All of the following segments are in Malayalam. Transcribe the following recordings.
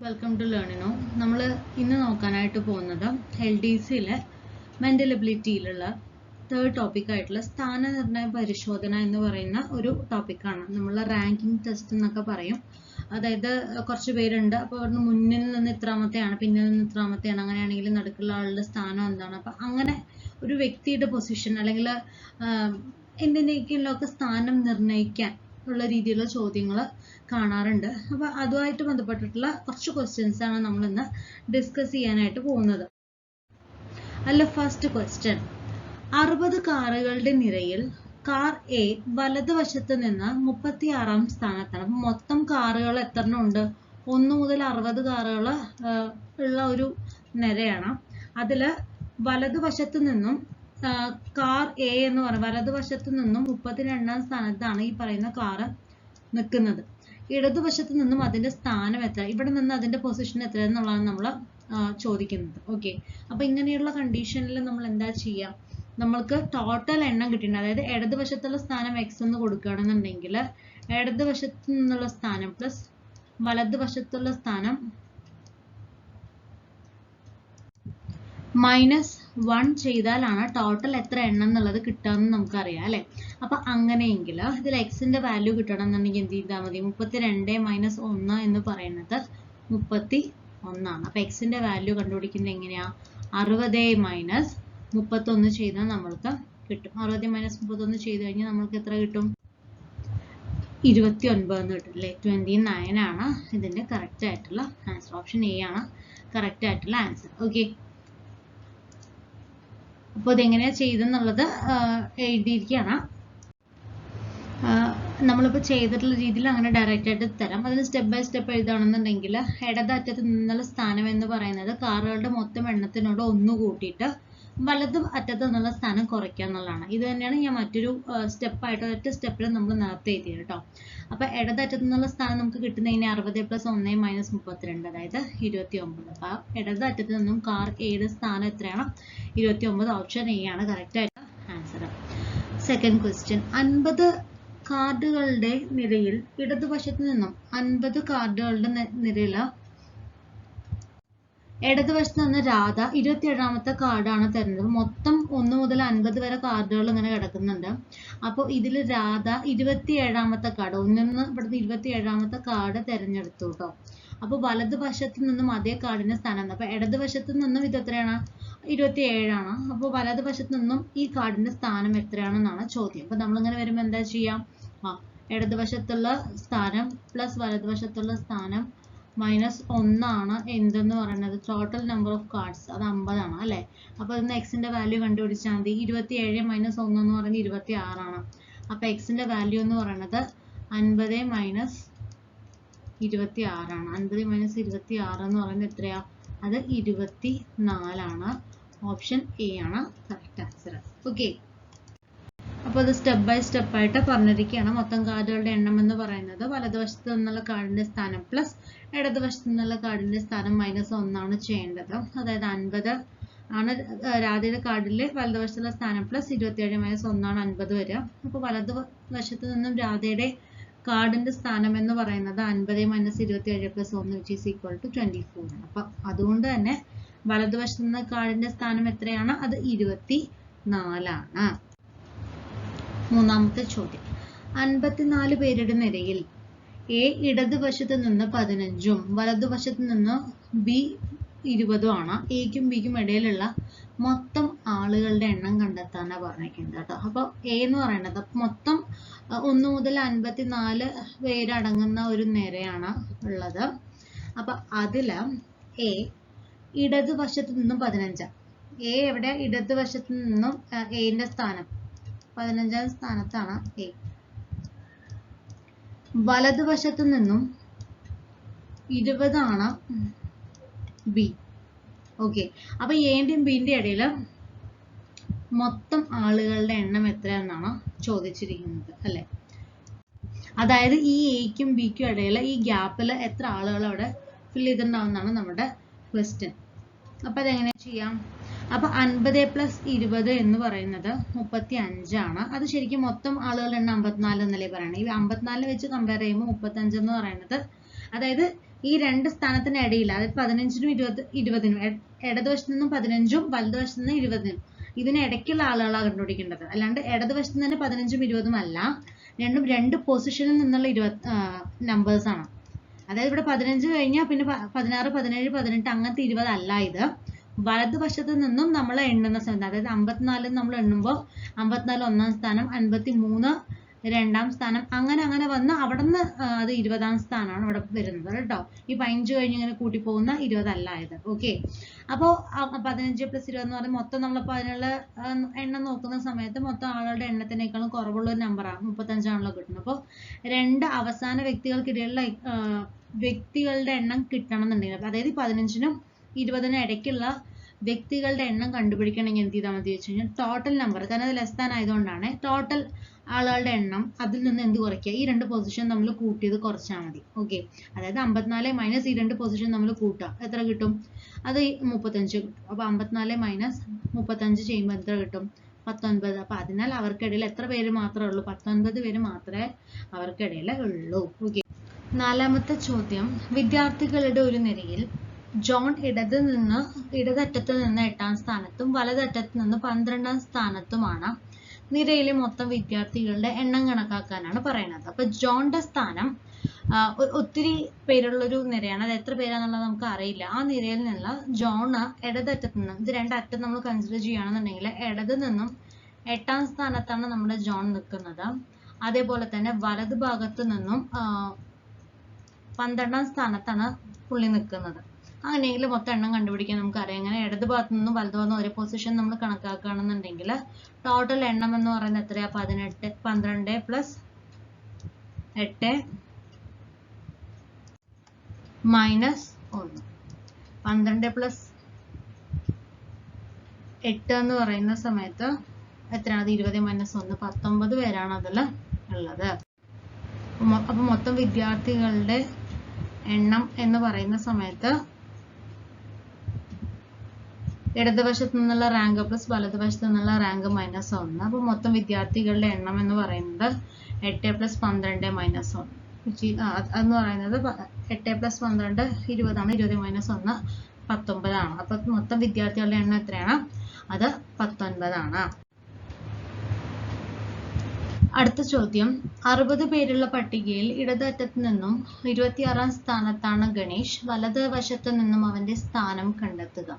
Welcome to Learnino. നമ്മൾ ഇന്ന് നോക്കാനായിട്ട് പോകുന്നത് LDCയിലെ മെൻ്റൽ എബിലിറ്റിയിലുള്ള തേർഡ് ടോപ്പിക്കായിട്ടുള്ള സ്ഥാനനിർണ്ണയ പരിശോധന എന്ന് പറയുന്ന ഒരു ടോപ്പിക്കാണ്. നമ്മൾ റാങ്കിങ് ടെസ്റ്റ് എന്നൊക്കെ പറയും. അതായത് കുറച്ച് പേരുണ്ട്, അപ്പോൾ അവിടുന്ന് മുന്നിൽ നിന്ന് ഇത്രാമത്തെയാണ്, പിന്നിൽ നിന്ന് ഇത്രാമത്തെയാണ്, അങ്ങനെയാണെങ്കിൽ നടുക്കുള്ള ആളുടെ സ്ഥാനം എന്താണ്, അപ്പം അങ്ങനെ ഒരു വ്യക്തിയുടെ പൊസിഷൻ അല്ലെങ്കിൽ എന്തിനൊക്കെ സ്ഥാനം നിർണ്ണയിക്കാൻ ഉള്ള രീതിയിലുള്ള ചോദ്യങ്ങൾ കാണാറുണ്ട്. അപ്പോൾ അതുമായിട്ട് ബന്ധപ്പെട്ടിട്ടുള്ള കുറച്ച് ക്വസ്റ്റ്യൻസ് ആണ് നമ്മൾ ഇന്ന് ഡിസ്കസ് ചെയ്യാനായിട്ട് പോകുന്നത്. അല്ല, ഫസ്റ്റ് ക്വസ്റ്റ്യൻ, 60 കാറുകളുടെ നിരയിൽ കാർ എ വലതുവശത്ത് നിന്ന് 36ാം സ്ഥാനത്താണ്. അപ്പം മൊത്തം കാറുകൾ എത്ര ഉണ്ട്? 1 മുതൽ 60 കാറുകൾ ഉള്ള ഒരു നിരയാണ്. അതിൽ വലതുവശത്ത് നിന്നും കാർ എ എന്ന് പറയുന്നത് വലതുവശത്ത് നിന്നും 32ാം സ്ഥാനത്താണ് ഈ പറയുന്ന കാറ് നിൽക്കുന്നത്. ഇടതുവശത്ത് നിന്നും അതിന്റെ സ്ഥാനം എത്ര, ഇവിടെ നിന്ന് അതിന്റെ പൊസിഷൻ എത്ര എന്നുള്ളതാണ് നമ്മൾ ചോദിക്കുന്നത്. ഓക്കെ, അപ്പൊ ഇങ്ങനെയുള്ള കണ്ടീഷനിൽ നമ്മൾ എന്താ ചെയ്യുക? നമ്മൾക്ക് ടോട്ടൽ എണ്ണം കിട്ടിയിട്ടുണ്ട്. അതായത് ഇടതുവശത്തുള്ള സ്ഥാനം എക്സ് എന്ന് കൊടുക്കുകയാണെന്നുണ്ടെങ്കിൽ ഇടതുവശത്ത് നിന്നുള്ള സ്ഥാനം പ്ലസ് വലതുവശത്തുള്ള സ്ഥാനം -1 ചെയ്താലാണ് ടോട്ടൽ എത്ര എണ്ണം എന്നുള്ളത് കിട്ടാമെന്ന് നമുക്കറിയാം അല്ലെ. അപ്പൊ അങ്ങനെയെങ്കിൽ ഇതിൽ എക്സിന്റെ വാല്യൂ കിട്ടണം എന്നുണ്ടെങ്കിൽ എന്ത് ചെയ്താൽ മതി? 32 - 1 എന്ന് പറയുന്നത് 31ആണ്. അപ്പൊ എക്സിന്റെ വാല്യൂ കണ്ടുപിടിക്കുന്നത് എങ്ങനെയാ? 60 - 31 ചെയ്താൽ നമ്മൾക്ക് കിട്ടും. 60 - 31 ചെയ്ത് കഴിഞ്ഞാൽ നമ്മൾക്ക് എത്ര കിട്ടും? 29 എന്ന് കിട്ടും അല്ലെ. 29 ആണ് ഇതിന്റെ കറക്റ്റ് ആയിട്ടുള്ള ആൻസർ. ഓപ്ഷൻ എ ആണ് കറക്റ്റ് ആയിട്ടുള്ള ആൻസർ. ഓക്കെ, അപ്പോൾ ഇതെങ്ങനെയാ ചെയ്തെന്നുള്ളത് എഴുതിയിരിക്കുകയാണ്. നമ്മളിപ്പോൾ ചെയ്തിട്ടുള്ള രീതിയിൽ അങ്ങനെ ഡയറക്റ്റ് ആയിട്ട് തരാം. അതിന് സ്റ്റെപ്പ് ബൈ സ്റ്റെപ്പ് എഴുതുകയാണെന്നുണ്ടെങ്കിൽ ഇടതറ്റത്ത് നിന്നുള്ള സ്ഥാനം എന്ന് പറയുന്നത് കാറുകളുടെ മൊത്തം എണ്ണത്തിനോട് 1 കൂട്ടിയിട്ട് വലത് അറ്റത്ത് നിന്നുള്ള സ്ഥാനം കുറയ്ക്കുക എന്നുള്ളതാണ്. ഇത് തന്നെയാണ് ഞാൻ മറ്റൊരു സ്റ്റെപ്പായിട്ട് ഒറ്റ സ്റ്റെപ്പിൽ നമ്മൾ നേരത്തെ എഴുതിയത് കേട്ടോ. അപ്പൊ ഇടതറ്റത്ത് നിന്നുള്ള സ്ഥാനം നമുക്ക് കിട്ടുന്നതിന് 60 + 1 - 32, അതായത് 29. അപ്പൊ ഇടത് അറ്റത്ത് നിന്നും കാർ എയുടെ സ്ഥാനം എത്രയാണ്? 29. ഓപ്ഷൻ എ ആണ് കറക്റ്റ് ആയിട്ട് ആൻസർ. സെക്കൻഡ് ക്വസ്റ്റ്യൻ, 50 കാർഡുകളുടെ നിരയിൽ ഇടതുവശത്ത് നിന്നും 50 കാർഡുകളുടെ നിരയിൽ ഇടതുവശത്ത് നിന്ന് രാധ 27ാമത്തെ കാർഡാണ് തരുന്നത്. മൊത്തം 1 മുതൽ 50 വരെ കാർഡുകൾ ഇങ്ങനെ കിടക്കുന്നുണ്ട്. അപ്പോൾ ഇതിൽ രാധ 27ാമത്തെ കാർഡ്, ഒന്നിന്ന് ഇവിടുത്തെ 27ാമത്തെ കാർഡ് തിരഞ്ഞെടുത്തു കേട്ടോ. അപ്പോൾ വലതുവശത്ത് നിന്നും അതേ കാർഡിന്റെ സ്ഥാനം, അപ്പൊ ഇടതുവശത്ത് നിന്നും ഇത് എത്രയാണ്? 27 ആണ്. അപ്പോൾ വലതുവശത്ത് നിന്നും ഈ കാർഡിന്റെ സ്ഥാനം എത്രയാണെന്നാണ് ചോദ്യം. അപ്പൊ നമ്മളിങ്ങനെ വരുമ്പോൾ എന്താ ചെയ്യാം? ഇടതുവശത്തുള്ള സ്ഥാനം പ്ലസ് വലതുവശത്തുള്ള സ്ഥാനം -1 ആണ് എന്തെന്ന് പറയുന്നത് ടോട്ടൽ നമ്പർ ഓഫ് കാർഡ്സ്, അത് 50 ആണ് അല്ലെ. അപ്പൊ അതിന് എക്സിന്റെ വാല്യൂ കണ്ടുപിടിച്ചാൽ മതി. 27 - 1 എന്ന് പറയുന്നത് 26 ആണ്. അപ്പൊ എക്സിന്റെ വാല്യൂ എന്ന് പറയുന്നത് 50 - 26 ആണ്. 50 - 26 എന്ന് പറയുന്നത് എത്രയാ? അത് 24 ആണ്. ഓപ്ഷൻ എ ആണ് കറക്റ്റ് ആൻസർ. ഓക്കെ, അപ്പോൾ അത് സ്റ്റെപ്പ് ബൈ സ്റ്റെപ്പ് ആയിട്ട് പറഞ്ഞിരിക്കുകയാണ്. മൊത്തം കാർഡുകളുടെ എണ്ണം എന്ന് പറയുന്നത് വലതുവശത്ത് നിന്നുള്ള കാർഡിന്റെ സ്ഥാനം പ്ലസ് ഇടതുവശത്ത് നിന്നുള്ള കാർഡിന്റെ സ്ഥാനം -1 ആണ് ചെയ്യേണ്ടത്. അതായത് 50 ആണ് രാധയുടെ കാർഡിൽ വലതുവശത്തുള്ള സ്ഥാനം പ്ലസ് 27 - 1 ആണ് 50 വരിക. അപ്പോൾ വലതുവശത്ത് നിന്നും രാധയുടെ കാർഡിന്റെ സ്ഥാനം എന്ന് പറയുന്നത് 50 - 27 + 1 = 24 ആണ്. അപ്പൊ അതുകൊണ്ട് തന്നെ വലതുവശത്ത് നിന്ന് കാർഡിന്റെ സ്ഥാനം എത്രയാണ്? അത് 24 ആണ്. മൂന്നാമത്തെ ചോദ്യം, 54 പേരുടെ നിരയിൽ എ ഇടതുവശത്ത് നിന്ന് 15ഉം വലതുവശത്ത് നിന്ന് ബി 20ഉം ആണ്. എക്കും ബിക്കും ഇടയിലുള്ള മൊത്തം ആളുകളുടെ എണ്ണം കണ്ടെത്താനാണ് പറഞ്ഞിരിക്കുന്നത് കേട്ടോ. അപ്പോൾ എ എന്ന് പറയുന്നത് മൊത്തം 1 മുതൽ 54 പേരടങ്ങുന്ന ഒരു നിരയാണ് ഉള്ളത്. അപ്പൊ അതില് എ ഇടതുവശത്ത് നിന്നും 15. എ എവിടെ? ഇടതുവശത്ത് നിന്നും എന്റെ സ്ഥാനം 15ാം സ്ഥാനത്താണ് എ. വലതുവശത്ത് നിന്നും 20 ആണ് ബി. ഓക്കെ, അപ്പൊ എന്റെയും ബിന്റെ ഇടയിൽ മൊത്തം ആളുകളുടെ എണ്ണം എത്രയെന്നാണ് ചോദിച്ചിരിക്കുന്നത് അല്ലെ. അതായത് ഈ എക്കും ബിക്കും ഇടയിൽ ഈ ഗ്യാപ്പിൽ എത്ര ആളുകൾ അവിടെ ഫിൽ ചെയ്തിട്ടുണ്ടാവുന്നതാണ് നമ്മുടെ ക്വസ്റ്റ്യൻ. അപ്പൊ അതെങ്ങനെ ചെയ്യാം? അപ്പൊ 50 + 20 എന്ന് പറയുന്നത് 35 ആണ്. അത് ശരിക്കും മൊത്തം ആളുകളുടെ എണ്ണം 54 എന്നല്ലേ പറയണേ. ഈ 54 വെച്ച് കമ്പയർ ചെയ്യുമ്പോൾ 35 എന്ന് പറയുന്നത്, അതായത് ഈ രണ്ട് സ്ഥാനത്തിന് ഇടയിൽ, അതായത് 15നും 20നും ഇടതുവശത്ത് നിന്നും 15ഉം വലതുവശത്ത് നിന്ന് 20നും ഇതിന് ഇടയ്ക്കുള്ള ആളുകളാണ് കണ്ടുപിടിക്കേണ്ടത്. അല്ലാണ്ട് ഇടതുവശത്ത് നിന്ന് 15ഉം 20ഉം അല്ല, രണ്ടും രണ്ട് പൊസിഷനിൽ നിന്നുള്ള നമ്പേഴ്സ് ആണ്. അതായത് ഇവിടെ 15 കഴിഞ്ഞാൽ പിന്നെ 16, 17, 18 അങ്ങനത്തെ 20 അല്ല ഇത്. വലതുവശത്ത് നിന്നും നമ്മൾ എണ്ണുന്ന സമയത്ത്, അതായത് 54 നമ്മൾ എണ്ണുമ്പോൾ 54 ഒന്നാം സ്ഥാനം, 53 രണ്ടാം സ്ഥാനം, അങ്ങനെ വന്ന് അവിടെ നിന്ന് അത് 20ാം സ്ഥാനമാണ് ഇവിടെ വരുന്നത് കേട്ടോ. ഈ 15 കഴിഞ്ഞ് ഇങ്ങനെ കൂട്ടി പോകുന്ന 20 അല്ല ഇത്. ഓക്കെ, അപ്പോൾ 15 + 20 എന്ന് പറയുമ്പോൾ മൊത്തം നമ്മളിപ്പോൾ അതിനുള്ള എണ്ണം നോക്കുന്ന സമയത്ത് മൊത്തം ആളുകളുടെ എണ്ണത്തിനേക്കാളും കുറവുള്ള ഒരു നമ്പറാണ് 35 ആണല്ലോ കിട്ടുന്നത്. അപ്പോൾ രണ്ട് അവസാന വ്യക്തികൾക്കിടയിലുള്ള വ്യക്തികളുടെ എണ്ണം കിട്ടണം എന്നുണ്ടെങ്കിൽ, അതായത് 15നും 20നും ഇടയ്ക്കുള്ള വ്യക്തികളുടെ എണ്ണം കണ്ടുപിടിക്കണമെങ്കിൽ എന്ത് ചെയ്താൽ മതി വെച്ച് കഴിഞ്ഞാൽ ടോട്ടൽ നമ്പർ, കാരണം അത് ലെസ് ദാൻ ആയതുകൊണ്ടാണ്, ടോട്ടൽ ആളുകളുടെ എണ്ണം അതിൽ നിന്ന് എന്ത് കുറയ്ക്കുക, ഈ രണ്ട് പൊസിഷൻ നമ്മൾ കൂട്ടിയത് കുറച്ചാൽ മതി. ഓക്കെ, അതായത് 54 - ഈ രണ്ട് പൊസിഷൻ നമ്മൾ കൂട്ടുക, എത്ര കിട്ടും? അത് 35 കിട്ടും. അപ്പോൾ 54 - 35 ചെയ്യുമ്പോൾ എത്ര കിട്ടും? 19. അപ്പോൾ അതിനാൽ അവർക്കിടയിൽ എത്ര പേര് മാത്രമേ ഉള്ളൂ? 19 പേര് മാത്രമേ അവർക്കിടയിൽ ഉള്ളൂ. ഓക്കെ, നാലാമത്തെ ചോദ്യം, വിദ്യാർത്ഥികളുടെ ഒരു നിരയിൽ ജോൺ ഇടതറ്റത്ത് നിന്ന് 8ാം സ്ഥാനത്തും വലതറ്റത്ത് നിന്ന് 12ാം സ്ഥാനത്തുമാണ്. നിരയിലെ മൊത്തം വിദ്യാർത്ഥികളുടെ എണ്ണം കണക്കാക്കാനാണ് പറയുന്നത്. അപ്പൊ ജോണിന്റെ സ്ഥാനം ഒത്തിരി പേരുള്ളൊരു നിരയാണ്, അത് എത്ര പേരാന്നുള്ളത് നമുക്ക് അറിയില്ല. ആ നിരയിൽ നിന്ന് ജോണ് ഇടതറ്റത്ത് നിന്ന്, ഇത് രണ്ടറ്റം നമ്മൾ കൺസിഡർ ചെയ്യുകയാണെന്നുണ്ടെങ്കിൽ ഇടത് നിന്നും 8ാം സ്ഥാനത്താണ് നമ്മുടെ ജോൺ നിൽക്കുന്നത്. അതേപോലെ തന്നെ വലത് ഭാഗത്ത് നിന്നും 12ാം സ്ഥാനത്താണ് പുള്ളി നിൽക്കുന്നത്. അങ്ങനെയെങ്കിൽ മൊത്തം എണ്ണം കണ്ടുപിടിക്കാൻ നമുക്ക് അറിയാം. അങ്ങനെ ഇടത് ഭാഗത്ത് നിന്നും വലത് ഭാഗത്ത് നിന്നും ഒരേ പൊസിഷൻ നമ്മൾ കണക്കാക്കുകയാണെന്നുണ്ടെങ്കിൽ ടോട്ടൽ എണ്ണം എന്ന് പറയുന്നത് എത്രയാ? 12 + 8 - 1. 12 + 8 എന്ന് പറയുന്ന സമയത്ത് എത്രയാണ്? 20 - 1, 19 പേരാണ് അതിൽ ഉള്ളത്. അപ്പൊ മൊത്തം വിദ്യാർത്ഥികളുടെ എണ്ണം എന്ന് പറയുന്ന സമയത്ത് ഇടതുവശത്ത് നിന്നുള്ള റാങ്ക് പ്ലസ് വലതുവശത്ത് നിന്നുള്ള റാങ്ക് -1. അപ്പോൾ മൊത്തം വിദ്യാർത്ഥികളുടെ എണ്ണം എന്ന് പറയുന്നത് 8 + 12 - 1 എന്ന് പറയുന്നത് 8 + 12 20 ആണ്. 20 - 1 19 ആണ്. അപ്പൊ മൊത്തം വിദ്യാർത്ഥികളുടെ എണ്ണം എത്രയാണ്? അത് 19 ആണ്. അടുത്ത ചോദ്യം, 60 പേരുള്ള പട്ടികയിൽ ഇടതറ്റത്ത് നിന്നും 26ാം സ്ഥാനത്താണ് ഗണേഷ്, വലതുവശത്ത് നിന്നും അവന്റെ സ്ഥാനം കണ്ടെത്തുക.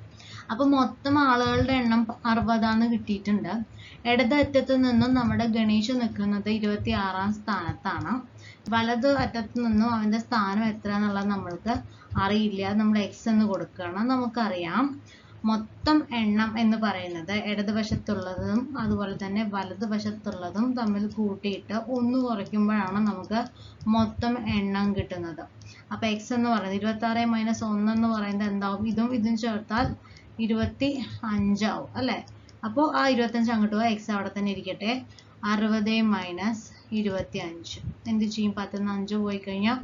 അപ്പൊ മൊത്തം ആളുകളുടെ എണ്ണം 60 കിട്ടിയിട്ടുണ്ട്. ഇടത് അറ്റത്ത് നിന്നും നമ്മുടെ ഗണേഷ് നിൽക്കുന്നത് 26ാം സ്ഥാനത്താണ്. വലത് അറ്റത്ത് നിന്നും അവന്റെ സ്ഥാനം എത്ര എന്നുള്ളത് നമ്മൾക്ക് അറിയില്ല, നമ്മൾ x എന്ന് കൊടുക്കണം. നമുക്കറിയാം മൊത്തം എണ്ണം എന്ന് പറയുന്നത് ഇടതുവശത്തുള്ളതും അതുപോലെ തന്നെ വലതുവശത്തുള്ളതും തമ്മിൽ കൂട്ടിയിട്ട് 1 കുറയ്ക്കുമ്പോഴാണ് നമുക്ക് മൊത്തം എണ്ണം കിട്ടുന്നത്. അപ്പൊ x എന്ന് പറയുന്നത് 26 - 1 എന്ന് പറയുന്നത് എന്താവും? ഇതും ചേർത്താൽ 25 ആവും അല്ലെ? അപ്പോൾ ആ 25 അങ്ങോട്ട് പോവാ, x അവിടെ തന്നെ ഇരിക്കട്ടെ. 60 - 25 എന്ത് ചെയ്യും? 10 - 5 പോയി കഴിഞ്ഞാൽ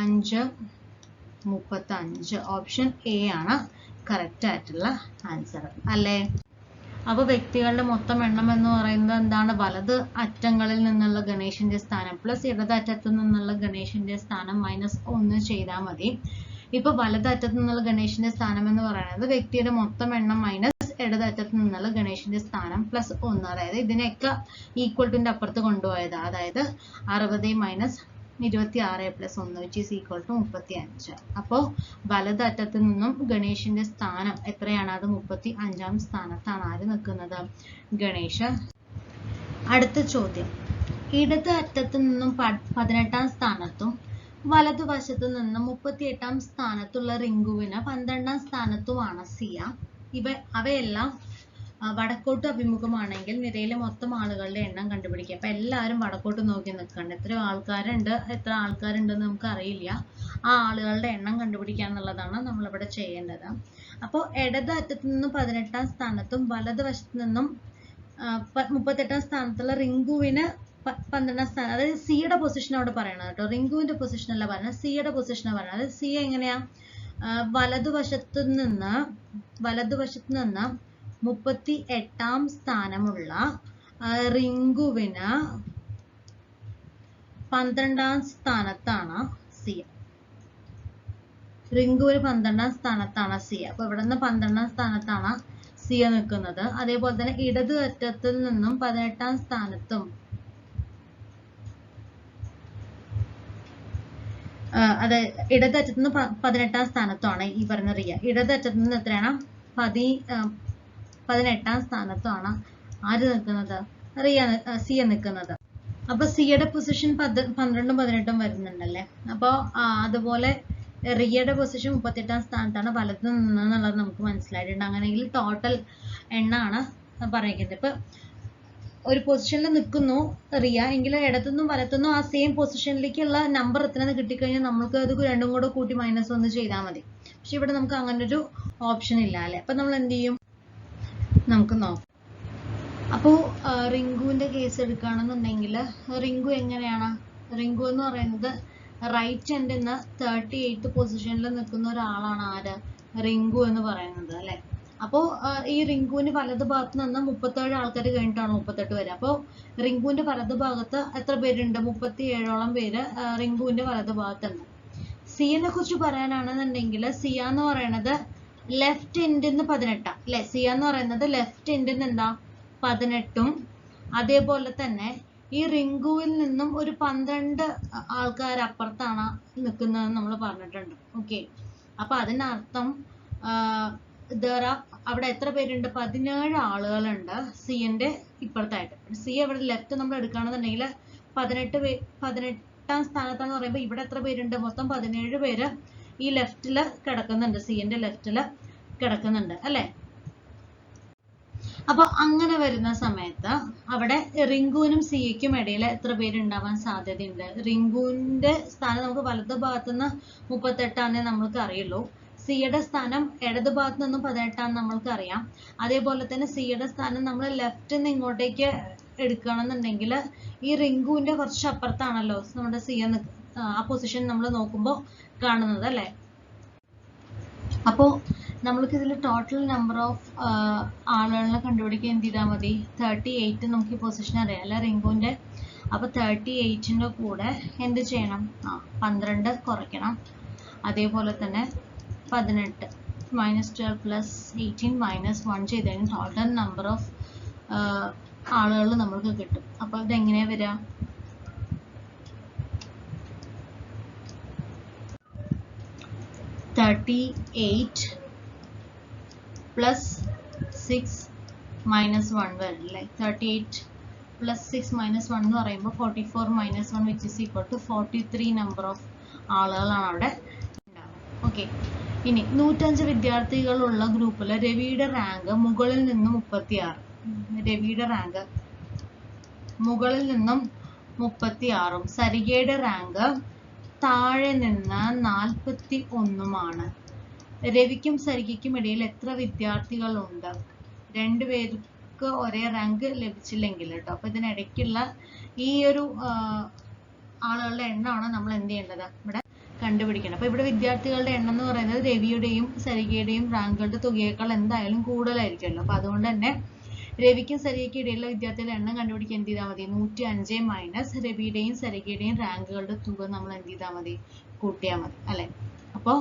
5 - 35. ഓപ്ഷൻ എ ആണ് കറക്റ്റ് ആയിട്ടുള്ള ആൻസർ അല്ലേ? അപ്പൊ വ്യക്തികളുടെ മൊത്തം എണ്ണം എന്ന് പറയുന്നത് എന്താണ്? വലത് അറ്റങ്ങളിൽ നിന്നുള്ള ഗണേശന്റെ സ്ഥാനം പ്ലസ് ഇടത് അറ്റത്തു നിന്നുള്ള ഗണേശന്റെ സ്ഥാനം -1 ചെയ്താൽ മതി. ഇപ്പൊ വലത് അറ്റത്തു നിന്നുള്ള ഗണേശന്റെ സ്ഥാനം എന്ന് പറയുന്നത് വ്യക്തിയുടെ മൊത്തം എണ്ണം മൈനസ് ഇടത് അറ്റത്തു നിന്നുള്ള ഗണേശന്റെ സ്ഥാനം +1, അതായത് ഇതിനെയൊക്കെ ഈക്വൽ ടുന്റെ അപ്പുറത്ത് കൊണ്ടുപോയത്, അതായത് 60 - 26 + 1 which is equal to 35. അപ്പോൾ വലത് അറ്റത്ത് നിന്നും ഗണേശന്റെ സ്ഥാനം എത്രയാണ്? അത് 35ാം സ്ഥാനത്താണ് ആര് നിൽക്കുന്നത്? ഗണേശ്. അടുത്ത ചോദ്യം, ഇടത് അറ്റത്ത് നിന്നും 18ാം സ്ഥാനത്തും വലതുവശത്ത് നിന്നും 38ാം സ്ഥാനത്തുള്ള റിങ്കുവിന് 12ാം സ്ഥാനത്തുമാണ് സിയ. അവയെല്ലാം വടക്കോട്ട് അഭിമുഖമാണെങ്കിൽ നിരയിലെ മൊത്തം ആളുകളുടെ എണ്ണം കണ്ടുപിടിക്കുക. അപ്പൊ എല്ലാവരും വടക്കോട്ട് നോക്കി നിൽക്കണ്ട. എത്ര ആൾക്കാരുണ്ടെന്ന് നമുക്ക് അറിയില്ല. ആ ആളുകളുടെ എണ്ണം കണ്ടുപിടിക്കുക എന്നുള്ളതാണ് നമ്മളിവിടെ ചെയ്യേണ്ടത്. അപ്പോൾ ഇടത് അറ്റത്ത് നിന്നും 18ാം സ്ഥാനത്തും വലതുവശത്ത് നിന്നും 38ാം സ്ഥാനത്തുള്ള റിങ്കുവിന് 12ാം സ്ഥാനം, അതായത് സിയുടെ പൊസിഷൻ അവിടെ പറയണത് കേട്ടോ, റിങ്കുവിന്റെ പൊസിഷൻ അല്ല പറയുന്നത്, സിയുടെ പൊസിഷനാണ് പറയുന്നത്. അതായത് സി എങ്ങനെയാ? വലതുവശത്ത് നിന്ന് 38ാം സ്ഥാനമുള്ള റിങ്കുവിന് 12ാം സ്ഥാനത്താണ് സിയ. റിങ്കുവിൽ 12ാം സ്ഥാനത്താണ് സിയ. അപ്പൊ ഇവിടെ നിന്ന് 12ാം സ്ഥാനത്താണ് സിയ നിൽക്കുന്നത്. അതേപോലെ തന്നെ ഇടത് അറ്റത്തിൽ നിന്നും 18ാം സ്ഥാനത്തും അത് ഇടതറ്റത്ത് നിന്ന് 18ാം സ്ഥാനത്താണ് ഈ പറഞ്ഞ റിയ. ഇടതറ്റത്ത് നിന്ന് എത്രയാണ്? 18ാം സ്ഥാനത്താണ് ആര് നിൽക്കുന്നത്? സിയ നിൽക്കുന്നത്. അപ്പൊ സിയുടെ പൊസിഷൻ 12ഉം 18ഉം വരുന്നുണ്ടല്ലേ. അപ്പോൾ അതുപോലെ റിയയുടെ പൊസിഷൻ 38ാം സ്ഥാനത്താണ് വലത്ത് നിന്നുള്ളത് നമുക്ക് മനസ്സിലായിട്ടുണ്ട്. അങ്ങനെയെങ്കിൽ ടോട്ടൽ എണ്ണാണ് പറയുന്നത്. ഇപ്പൊ ഒരു പൊസിഷനിൽ നിൽക്കുന്നു റിയ എങ്കിൽ ഇടത്തുനിന്നും വലത്തുനിന്നും ആ സെയിം പൊസിഷനിലേക്കുള്ള നമ്പർ എത്രയെന്ന് കിട്ടിക്കഴിഞ്ഞാൽ നമുക്ക് അത് രണ്ടും കൂടെ കൂട്ടി -1 ചെയ്താൽ മതി. പക്ഷെ ഇവിടെ നമുക്ക് അങ്ങനെ ഒരു ഓപ്ഷൻ ഇല്ല അല്ലെ. അപ്പൊ നമ്മൾ എന്ത് ചെയ്യും? നമുക്ക് നോക്കാം. അപ്പോൾ റിങ്കുവിന്റെ കേസ് എടുക്കുകയാണെന്നുണ്ടെങ്കിൽ റിങ്കു എങ്ങനെയാണ്? റിങ്കു എന്ന് പറയുന്നത് റൈറ്റ് എൻഡ് എന്ന 38th പൊസിഷനിൽ നിൽക്കുന്ന ഒരാളാണ് ആര്? റിങ്കു എന്ന് പറയുന്നത് അല്ലെ. അപ്പോൾ ഈ റിങ്കുവിന്റെ വലത് ഭാഗത്ത് നിന്ന് 37 ആൾക്കാർ കഴിഞ്ഞിട്ടാണ് 38 വരെ. അപ്പോൾ റിങ്കുവിന്റെ വലത് ഭാഗത്ത് എത്ര പേരുണ്ട്? 37ഓളം പേര് റിങ്കുവിന്റെ വലത് ഭാഗത്തുണ്ട്. സിയനെ കുറിച്ച് പറയാനാണെന്നുണ്ടെങ്കിൽ സിയ എന്ന് പറയുന്നത് ലെഫ്റ്റ് എൻഡിന്ന് 18 അല്ലെ. സിയ എന്ന് പറയുന്നത് ലെഫ്റ്റ് എൻഡിന്ന് എന്താ 18ഉം അതേപോലെ തന്നെ ഈ റിങ്കുവിൽ നിന്നും ഒരു 12 ആൾക്കാർ അപ്പുറത്താണ് നിൽക്കുന്നതെന്ന് നമ്മൾ പറഞ്ഞിട്ടുണ്ട്. ഓക്കെ, അപ്പൊ അതിനർത്ഥം അവിടെ എത്ര പേരുണ്ട്? 17 ആളുകളുണ്ട് സിയന്റെ ഇപ്പുറത്തായിട്ട്. സി ഇവിടെ ലെഫ്റ്റ് നമ്മൾ എടുക്കുകയാണെന്നുണ്ടെങ്കിൽ 18ാം സ്ഥാനത്താന്ന് പറയുമ്പോൾ ഇവിടെ എത്ര പേരുണ്ട്? മൊത്തം 17 പേര് ഈ ലെഫ്റ്റില് കിടക്കുന്നുണ്ട്, സിയന്റെ ലെഫ്റ്റില് കിടക്കുന്നുണ്ട് അല്ലെ. അപ്പൊ അങ്ങനെ വരുന്ന സമയത്ത് അവിടെ റിങ്കുവിനും സിയയ്ക്കും ഇടയിൽ എത്ര പേരുണ്ടാവാൻ സാധ്യതയുണ്ട്? റിങ്കുവിന്റെ സ്ഥാനം നമുക്ക് വലത് ഭാഗത്തുനിന്ന് 38 നമ്മൾക്ക് അറിയുള്ളൂ. സിയുടെ സ്ഥാനം ഇടത് ഭാഗത്ത് നിന്നും 18 നമ്മൾക്ക് അറിയാം. അതേപോലെ തന്നെ സിയുടെ സ്ഥാനം നമ്മൾ ലെഫ്റ്റ് നിന്ന് ഇങ്ങോട്ടേക്ക് എടുക്കുകയാണെന്നുണ്ടെങ്കിൽ ഈ റിങ്കുവിന്റെ കുറച്ച് അപ്പുറത്താണല്ലോ നമ്മുടെ സിയ ആ പൊസിഷൻ നമ്മൾ നോക്കുമ്പോൾ കാണുന്നത് അല്ലെ. അപ്പോ നമ്മൾക്ക് ഇതിൽ ടോട്ടൽ നമ്പർ ഓഫ് ആളുകളെ കണ്ടുപിടിക്കാൻ എന്ത് ചെയ്താൽ മതി? 38 നമുക്ക് ഈ പൊസിഷൻ അറിയാം അല്ലെ റിങ്കുവിന്റെ. അപ്പൊ 38ന്റെ കൂടെ എന്ത് ചെയ്യണം? 12 കുറയ്ക്കണം. അതേപോലെ തന്നെ 18 -12 + 18 -1 ചെയ്ത് കഴിഞ്ഞാൽ ടോട്ടൽ നമ്പർ ഓഫ് ആളുകൾ നമുക്ക് കിട്ടും. അപ്പൊ ഇതെങ്ങനെയാ വരിക? -38 + 6 - 1 വരും അല്ലേ. 38 + 6 - 1 എന്ന് പറയുമ്പോൾ 44 - 1 which is equal to 43 number of ആളുകളാണ് അവിടെ ഉണ്ടാവുക. ഓക്കെ, ഇനി 105 വിദ്യാർത്ഥികളുള്ള ഗ്രൂപ്പിൽ രവിയുടെ റാങ്ക് മുകളിൽ നിന്നും 36. രവിയുടെ റാങ്ക് മുകളിൽ നിന്നും 36ഉം സരികയുടെ റാങ്ക് താഴെ നിന്ന് 41ഉമാണ്. രവിക്കും സരികയ്ക്കും ഇടയിൽ എത്ര വിദ്യാർത്ഥികളുണ്ട്? രണ്ടുപേർക്ക് ഒരേ റാങ്ക് ലഭിച്ചില്ലെങ്കിൽ കേട്ടോ. അപ്പൊ ഇതിനിടയ്ക്കുള്ള ഈ ഒരു ആളുകളുടെ എണ്ണമാണ് നമ്മൾ എന്ത് ചെയ്യേണ്ടത്? ഇവിടെ കണ്ടുപിടിക്കണം. അപ്പൊ ഇവിടെ വിദ്യാർത്ഥികളുടെ എണ്ണം എന്ന് പറയുന്നത് രവിയുടെയും സരികയുടെയും റാങ്കുകളുടെ തുകയേക്കാൾ എന്തായാലും കൂടുതലായിരിക്കുമല്ലോ. അപ്പൊ അതുകൊണ്ട് തന്നെ രവിക്കും സരികയ്ക്കും ഇടയിലുള്ള വിദ്യാർത്ഥികളുടെ എണ്ണം കണ്ടുപിടിക്കാൻ എന്ത് ചെയ്താൽ മതി? 105 - രവിയുടെയും സരികയുടെയും റാങ്കുകളുടെ തുക നമ്മൾ എന്ത് ചെയ്താൽ മതി? കൂട്ടിയാൽ മതി അല്ലെ. അപ്പോ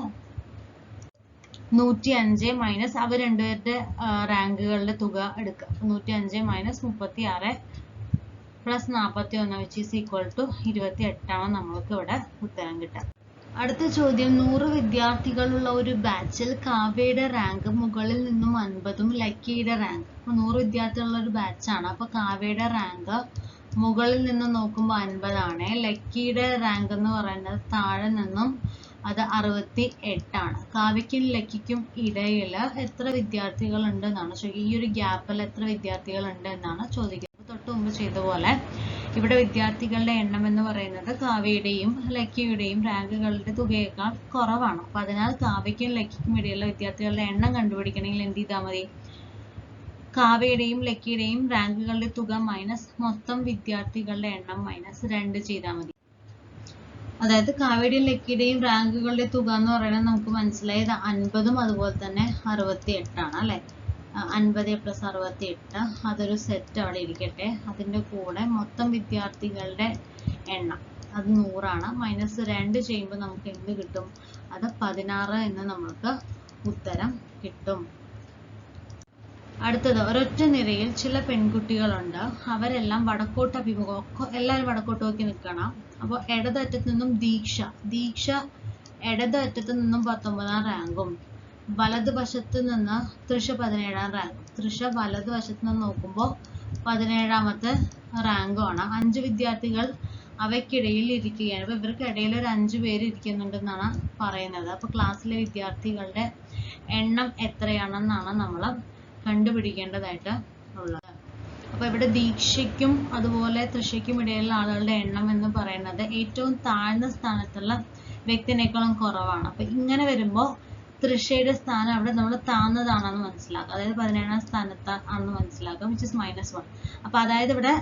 105 - അവർ രണ്ടുപേരുടെ റാങ്കുകളുടെ തുക എടുക്കുക. 105 - 36 + 41 which is equal to 28 നമ്മൾക്ക് ഇവിടെ ഉത്തരം കിട്ടുക. അടുത്ത ചോദ്യം, 100 വിദ്യാർത്ഥികളുള്ള ഒരു ബാച്ചിൽ കാവ്യയുടെ റാങ്ക് മുകളിൽ നിന്നും 50ഉം ലക്കിയുടെ റാങ്ക് 100 വിദ്യാർത്ഥികളുള്ള ഒരു ബാച്ചാണ്. അപ്പൊ കാവ്യയുടെ റാങ്ക് മുകളിൽ നിന്നും നോക്കുമ്പോൾ 50 ആണ്. ലക്കിയുടെ റാങ്ക് എന്ന് പറയുന്നത് താഴെ നിന്നും അത് 68 ആണ്. കാവ്യയ്ക്കും ലക്കിക്കും ഇടയിൽ എത്ര വിദ്യാർത്ഥികൾ ഉണ്ട് എന്നാണ് ചോദിക്കുക. ഈ ഒരു ഗ്യാപ്പിൽ എത്ര വിദ്യാർത്ഥികൾ ഉണ്ട് എന്നാണ് ചോദിക്കുന്നത്. തൊട്ട് മുമ്പ് ചെയ്ത പോലെ ഇവിടെ വിദ്യാർത്ഥികളുടെ എണ്ണം എന്ന് പറയുന്നത് കാവ്യയുടെയും ലക്കിയുടെയും റാങ്കുകളുടെ തുകയേക്കാൾ കുറവാണ്. അപ്പൊ അതിനാൽ കാവ്യയ്ക്കും ലക്കിക്കും ഇടയിലുള്ള വിദ്യാർത്ഥികളുടെ എണ്ണം കണ്ടുപിടിക്കണമെങ്കിൽ എന്ത് ചെയ്താൽ മതി? കാവ്യയുടെയും ലക്കിയുടെയും റാങ്കുകളുടെ തുക മൈനസ് മൊത്തം വിദ്യാർത്ഥികളുടെ എണ്ണം -2 ചെയ്താൽ മതി. അതായത് കാവ്യയുടെയും ലക്കിയുടെയും റാങ്കുകളുടെ തുക എന്ന് പറയുന്നത് നമുക്ക് മനസ്സിലായത് 50ഉം അതുപോലെ തന്നെ 68 ആണ് അല്ലെ. 50 + 68 അതൊരു സെറ്റ് അവിടെ ഇരിക്കട്ടെ. അതിന്റെ കൂടെ മൊത്തം വിദ്യാർത്ഥികളുടെ എണ്ണം അത് 100 ആണ്. -2 ചെയ്യുമ്പോൾ നമുക്ക് എന്ത് കിട്ടും? അത് 16 എന്ന് നമ്മൾക്ക് ഉത്തരം കിട്ടും. അടുത്തത്, ഒരൊറ്റ നിരയിൽ ചില പെൺകുട്ടികളുണ്ട്. അവരെല്ലാം വടക്കോട്ട് അഭിമുഖം, എല്ലാവരും വടക്കോട്ട് നോക്കി നിൽക്കണം. അപ്പോൾ ഇടതറ്റത്ത് നിന്നും ദീക്ഷ ഇടതറ്റത്ത് നിന്നും 19ാം റാങ്കും വലതുവശത്ത് നിന്ന് തൃഷ 17ാം റാങ്കും. തൃഷ വലതുവശത്ത് നിന്ന് നോക്കുമ്പോൾ 17ാമത്തെ റാങ്കുമാണ്. 5 വിദ്യാർത്ഥികൾ അവയ്ക്കിടയിൽ ഇരിക്കുകയാണ്. അപ്പൊ ഇവർക്കിടയിൽ ഒരു 5 പേര് ഇരിക്കുന്നുണ്ടെന്നാണ് പറയുന്നത്. അപ്പൊ ക്ലാസ്സിലെ വിദ്യാർത്ഥികളുടെ എണ്ണം എത്രയാണെന്നാണ് നമ്മൾ കണ്ടുപിടിക്കേണ്ടതായിട്ട് ഉള്ളത്. അപ്പൊ ഇവിടെ ദീക്ഷയ്ക്കും അതുപോലെ തൃഷയ്ക്കും ഇടയിലുള്ള ആളുകളുടെ എണ്ണം എന്ന് പറയുന്നത് ഏറ്റവും താഴ്ന്ന സ്ഥാനത്തുള്ള വ്യക്തിനേക്കാളും കുറവാണ്. അപ്പൊ ഇങ്ങനെ വരുമ്പോൾ തൃഷയുടെ സ്ഥാനം അവിടെ നമ്മൾ താഴ്ന്നതാണെന്ന് മനസ്സിലാക്കുക. അതായത് 17ാം സ്ഥാനത്ത് ആണെന്ന് മനസ്സിലാക്കുക, which is -1. അപ്പൊ അതായത് ഇവിടെ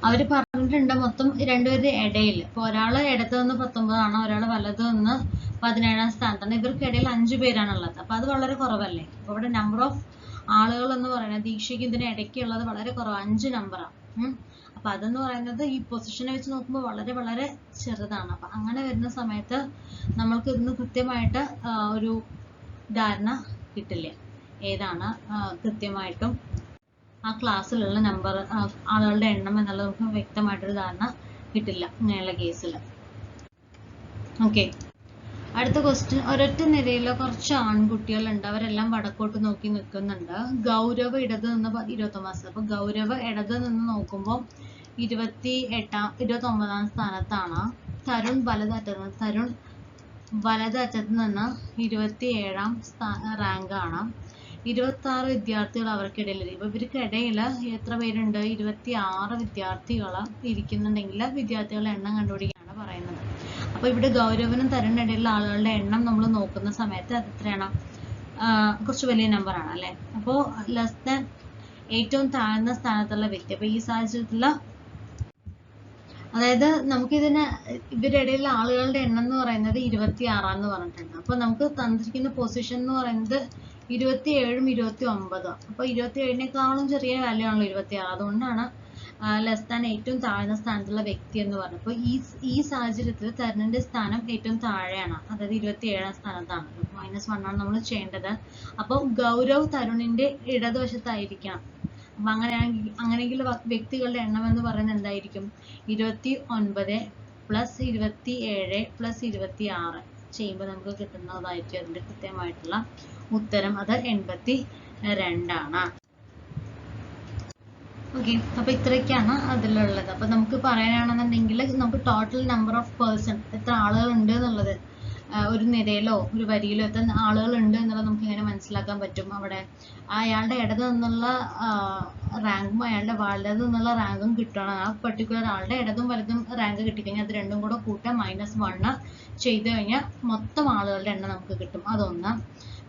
അവര് പറഞ്ഞിട്ടുണ്ട് മൊത്തം രണ്ടുപേരുടെ ഇടയിൽ. ഇപ്പൊ ഒരാള് ഇടത്ത് നിന്ന് 19 ആണ്, ഒരാള് വലത് നിന്ന് 17ാം സ്ഥാനത്താണ്. ഇവർക്കിടയിൽ 5 പേരാണുള്ളത്. അപ്പൊ അത് വളരെ കുറവല്ലേ. അപ്പൊ ഇവിടെ നമ്പർ ഓഫ് ആളുകൾ എന്ന് പറയുന്നത് ദീക്ഷയ്ക്ക് ഇതിന് ഇടയ്ക്കുള്ളത് വളരെ കുറവ്, 5 നമ്പറാണ്. അപ്പൊ അതെന്ന് പറയുന്നത് ഈ പൊസിഷനെ വെച്ച് നോക്കുമ്പോൾ വളരെ വളരെ ചെറുതാണ്. അപ്പൊ അങ്ങനെ വരുന്ന സമയത്ത് നമ്മൾക്ക് ഇതിന് കൃത്യമായിട്ട് ഒരു ധാരണ കിട്ടില്ല ഏതാണ് കൃത്യമായിട്ടും ആ ക്ലാസ്സിലുള്ള നമ്പർ ആളുകളുടെ എണ്ണം എന്നുള്ളത് നമുക്ക് വ്യക്തമായിട്ടൊരു ധാരണ കിട്ടില്ല ഇങ്ങനെയുള്ള കേസിൽ. ഓക്കെ, അടുത്ത ക്വസ്റ്റ്യൻ, ഒരൊറ്റ നിരയിലെ കുറച്ച് ആൺകുട്ടികളുണ്ട്. അവരെല്ലാം വടക്കോട്ട് നോക്കി നിൽക്കുന്നുണ്ട്. ഗൗരവ് ഇടത് നിന്ന് 29. അപ്പൊ ഗൗരവ് ഇടത് നിന്ന് നോക്കുമ്പോൾ 29ാം സ്ഥാനത്താണ്. തരുൺ വലതറ്റത്ത് നിന്ന് 27ാം റാങ്കാണ്. 26 വിദ്യാർത്ഥികൾ അവർക്കിടയിൽ. ഇപ്പൊ ഇവർക്കിടയിൽ എത്ര പേരുണ്ട്? 26 വിദ്യാർത്ഥികൾ ഇരിക്കുന്നുണ്ടെങ്കിൽ വിദ്യാർത്ഥികളുടെ എണ്ണം കണ്ടുപിടിക്കാനാണ് പറയുന്നത്. അപ്പൊ ഇവിടെ ഗൗരവനും തരുണിനും ഇടയിലുള്ള ആളുകളുടെ എണ്ണം നമ്മൾ നോക്കുന്ന സമയത്ത് അത് എത്രയാണ്? കുറച്ച് വലിയ നമ്പറാണ് അല്ലെ. അപ്പോ ലെസ് ദാൻ ഏറ്റവും താഴ്ന്ന സ്ഥാനത്തുള്ള വ്യക്തി. അപ്പൊ ഈ സാഹചര്യത്തിലുള്ള അതായത് നമുക്കിതിന് ഇവരുടെ ഇടയിലുള്ള ആളുകളുടെ എണ്ണം എന്ന് പറയുന്നത് 26 എന്ന് പറഞ്ഞിട്ടുണ്ട്. അപ്പൊ നമുക്ക് തന്നിരിക്കുന്ന പൊസിഷൻ എന്ന് പറയുന്നത് 27ഉം 29ഉം. അപ്പൊ 27നേക്കാളും ചെറിയ വാല്യൂ ആണല്ലോ 26. അതുകൊണ്ടാണ് ലെസ് ദാൻ ഏറ്റവും താഴ്ന്ന സ്ഥാനത്തുള്ള വ്യക്തി എന്ന് പറഞ്ഞത്. അപ്പൊ ഈ സാഹചര്യത്തിൽ തരുണിന്റെ സ്ഥാനം ഏറ്റവും താഴെയാണ്, അതായത് 27ാം സ്ഥാനത്താണ്. -1 ആണ് നമ്മൾ ചെയ്യേണ്ടത്. അപ്പൊ ഗൗരവ് തരുണിന്റെ ഇടതുവശത്തായിരിക്കണം. അപ്പൊ അങ്ങനെയെങ്കിൽ വ്യക്തികളുടെ എണ്ണം എന്ന് പറയുന്നത് എന്തായിരിക്കും? 29 + 27 + 26 ചെയ്യുമ്പോൾ നമുക്ക് കിട്ടുന്നതായിരിക്കും അതിന്റെ കൃത്യമായിട്ടുള്ള ഉത്തരം. അത് 82 ആണ്. ഓക്കെ, അപ്പൊ ഇത്രയൊക്കെയാണ് അതിലുള്ളത്. അപ്പൊ നമുക്ക് പറയാനാണെന്നുണ്ടെങ്കിൽ നമുക്ക് ടോട്ടൽ നമ്പർ ഓഫ് പേഴ്സൺ, എത്ര ആളുകൾ ഉണ്ട് എന്നുള്ളത് ഒരു നിരയിലോ ഒരു വരിയിലോ എത്ര ആളുകൾ ഉണ്ട് എന്നുള്ളത് നമുക്ക് ഇങ്ങനെ മനസ്സിലാക്കാൻ പറ്റും. അവിടെ അയാളുടെ ഇടത് നിന്നുള്ള റാങ്കും അയാളുടെ വലത് നിന്നുള്ള റാങ്കും കിട്ടണം. ആ പെർട്ടിക്കുലർ ആളുടെ ഇടതും വലതും റാങ്ക് കിട്ടിക്കഴിഞ്ഞാൽ അത് രണ്ടും കൂടെ കൂട്ടാൻ -1 ചെയ്ത് കഴിഞ്ഞാൽ മൊത്തം ആളുകളുടെ എണ്ണം നമുക്ക് കിട്ടും. അതൊന്ന്.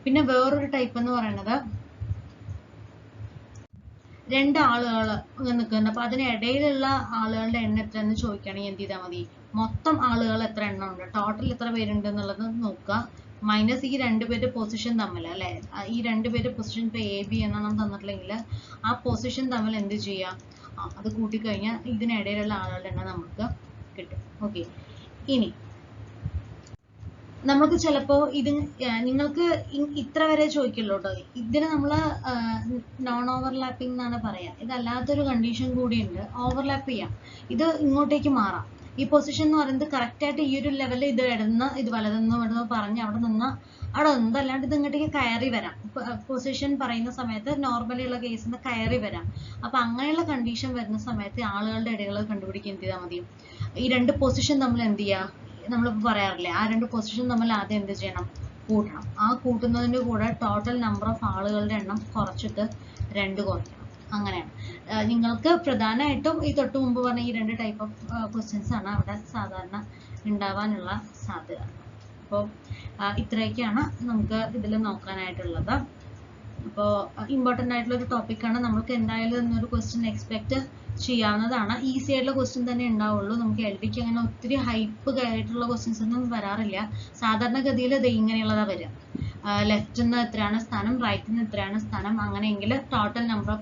പിന്നെ വേറൊരു ടൈപ്പ് എന്ന് പറയുന്നത് 2 ആളുകൾ നിൽക്കുന്നുണ്ട്. അപ്പൊ അതിനിടയിലുള്ള ആളുകളുടെ എണ്ണം എത്രയെന്ന് ചോദിക്കുകയാണെങ്കിൽ എന്ത് ചെയ്താൽ മതി? മൊത്തം ആളുകൾ എത്ര എണ്ണം ഉണ്ട്, ടോട്ടൽ എത്ര പേരുണ്ട് എന്നുള്ളത് നോക്കുക, മൈനസ് ഈ 2 പേരുടെ പൊസിഷൻ തമ്മിൽ അല്ലെ. ഈ 2 പേരുടെ പൊസിഷൻ ഇപ്പൊ AB എന്നാണ് തന്നിട്ടില്ലെങ്കിൽ ആ പൊസിഷൻ തമ്മിൽ എന്ത് ചെയ്യാം? അത് കൂട്ടിക്കഴിഞ്ഞാൽ ഇതിനിടയിലുള്ള ആളുകളുടെ എണ്ണം നമുക്ക് കിട്ടും. ഓക്കെ, ഇനി നമുക്ക് ചിലപ്പോ ഇത് നിങ്ങൾക്ക് ഇത്ര വരെ ചോദിക്കുള്ളൂ കേട്ടോ. ഇതിന് നമ്മൾ നോൺ ഓവർലാപ്പിംഗ് എന്നാണ് പറയാ. ഇതല്ലാത്തൊരു കണ്ടീഷൻ കൂടിയുണ്ട്, ഓവർലാപ്പ് ചെയ്യാം. ഇത് ഇങ്ങോട്ടേക്ക് മാറാം. ഈ പൊസിഷൻ എന്ന് പറയുന്നത് കറക്റ്റ് ആയിട്ട് ഈ ഒരു ലെവലിൽ ഇത് ഇടന്ന് ഇത് വലതെന്നോ ഇടന്നോ പറഞ്ഞ് അവിടെ നിന്ന് അല്ലാണ്ട് ഇത് ഇങ്ങോട്ടേക്ക് കയറി വരാം. പൊസിഷൻ പറയുന്ന സമയത്ത് നോർമലി ഉള്ള കേസിൽ നിന്ന് കയറി വരാം. അപ്പൊ അങ്ങനെയുള്ള കണ്ടീഷൻ വരുന്ന സമയത്ത് ആളുകളുടെ ഇടകൾ കണ്ടുപിടിക്കാൻ എന്ത് ചെയ്താൽ മതി? ഈ 2 പൊസിഷൻ തമ്മിൽ എന്ത് ചെയ്യാ? നമ്മളിപ്പോൾ പറയാറില്ലേ, ആ 2 പൊസിഷൻ തമ്മിൽ ആദ്യം എന്ത് ചെയ്യണം? കൂട്ടണം. ആ കൂട്ടുന്നതിൻ്റെ കൂടെ ടോട്ടൽ നമ്പർ ഓഫ് ആളുകളുടെ എണ്ണം കുറച്ചിട്ട് 2 കുറയ്ക്കണം. അങ്ങനെയാണ്. നിങ്ങൾക്ക് പ്രധാനമായിട്ടും ഈ തൊട്ട് മുമ്പ് പറഞ്ഞ ഈ 2 ടൈപ്പ് ഓഫ് ക്വസ്റ്റ്യൻസ് ആണ് അവിടെ സാധാരണ ഉണ്ടാവാനുള്ള സാധ്യത. അപ്പോൾ ഇത്രയൊക്കെയാണ് നമുക്ക് ഇതിൽ നോക്കാനായിട്ടുള്ളത്. അപ്പോൾ ഇമ്പോർട്ടൻ്റ് ആയിട്ടുള്ള ഒരു ടോപ്പിക്കാണ്. നമുക്ക് എന്തായാലും ഇന്നൊരു ക്വസ്റ്റ്യൻ എക്സ്പെക്ട് ചെയ്യാവുന്നതാണ്. ഈസി ആയിട്ടുള്ള ക്വസ്റ്റ്യൻ തന്നെ ഉണ്ടാവുള്ളൂ. നമുക്ക് LDക്ക് അങ്ങനെ ഒത്തിരി ഹൈപ്പ് കയറിയിട്ടുള്ള ക്വസ്റ്റ്യൻസ് ഒന്നും വരാറില്ല. സാധാരണഗതിയിൽ ഇത് ഇങ്ങനെയുള്ളതാ വരിക. ലെഫ്റ്റിൽ നിന്ന് എത്രയാണ് സ്ഥാനം, റൈറ്റിൽ നിന്ന് എത്രയാണ് സ്ഥാനം, അങ്ങനെയെങ്കിൽ ടോട്ടൽ നമ്പർ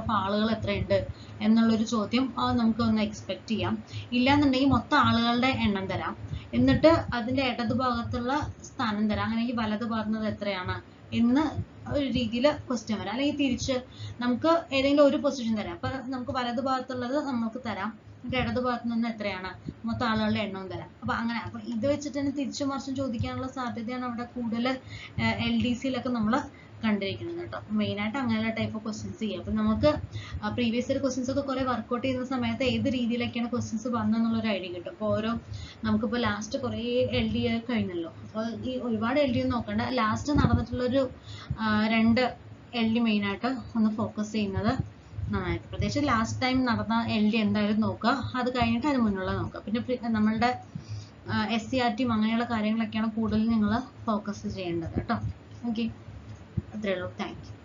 ഓഫ് ആളുകൾ എത്രയുണ്ട് എന്നുള്ളൊരു ചോദ്യം നമുക്ക് ഒന്ന് എക്സ്പെക്ട് ചെയ്യാം. ഇല്ലാന്നുണ്ടെങ്കിൽ മൊത്തം ആളുകളുടെ എണ്ണം തരാം. എന്നിട്ട് അതിന്റെ ഇടതുഭാഗത്തുള്ള സ്ഥാനം തരാം, അങ്ങനെയെങ്കിൽ വലതു ഭാഗത്തുള്ളത് എത്രയാണ് എന്ന് ഒരു രീതിയിൽ ക്വസ്റ്റ്യൻ വരാം. അല്ലെങ്കിൽ തിരിച്ച് നമുക്ക് ഏതെങ്കിലും ഒരു പൊസിഷൻ തരാം. അപ്പൊ നമുക്ക് വലതു ഭാഗത്തുള്ളത് നമുക്ക് തരാം, ഇടതു ഭാഗത്ത് നിന്ന് എത്രയാണ് മൊത്തം ആളുകളുടെ എണ്ണവും തരാം. അപ്പൊ അങ്ങനെ അപ്പൊ ഇത് വെച്ചിട്ട് തന്നെ തിരിച്ചും മറിച്ചും ചോദിക്കാനുള്ള സാധ്യതയാണ് അവിടെ കൂടുതൽ LDCയിലൊക്കെ നമ്മൾ കണ്ടിരിക്കുന്നത് കേട്ടോ. മെയിനായിട്ട് അങ്ങനെയുള്ള ടൈപ്പ് ഓഫ് ക്വസ്റ്റ്യൻസ് ചെയ്യുക. അപ്പൊ നമുക്ക് പ്രീവിയസ് ഇയർ ക്വസ്റ്റ്യൻസ് ഒക്കെ കുറെ വർക്ക്ഔട്ട് ചെയ്യുന്ന സമയത്ത് ഏത് രീതിയിലൊക്കെയാണ് ക്വസ്റ്റ്യൻസ് വന്നെന്നുള്ളൊരു ഐഡിയ കിട്ടും. അപ്പോൾ ഓരോ നമുക്കിപ്പോൾ ലാസ്റ്റ് കുറേ LD കഴിഞ്ഞല്ലോ, അപ്പോൾ ഈ ഒരുപാട് LD നോക്കണ്ട, ലാസ്റ്റ് നടന്നിട്ടുള്ളൊരു 2 LD മെയിനായിട്ട് ഒന്ന് ഫോക്കസ് ചെയ്യുന്നത് നന്നായിട്ട്. പ്രത്യേകിച്ച് ലാസ്റ്റ് ടൈം നടന്ന LD എന്തായാലും നോക്കുക, അത് കഴിഞ്ഞിട്ട് അതിന് മുന്നുള്ള നോക്കുക. പിന്നെ നമ്മളുടെ SCRT അങ്ങനെയുള്ള കാര്യങ്ങളൊക്കെയാണ് കൂടുതൽ നിങ്ങൾ ഫോക്കസ് ചെയ്യേണ്ടത് കേട്ടോ. ഓക്കെ, അത്രേ ഉള്ളൂ. Thank you.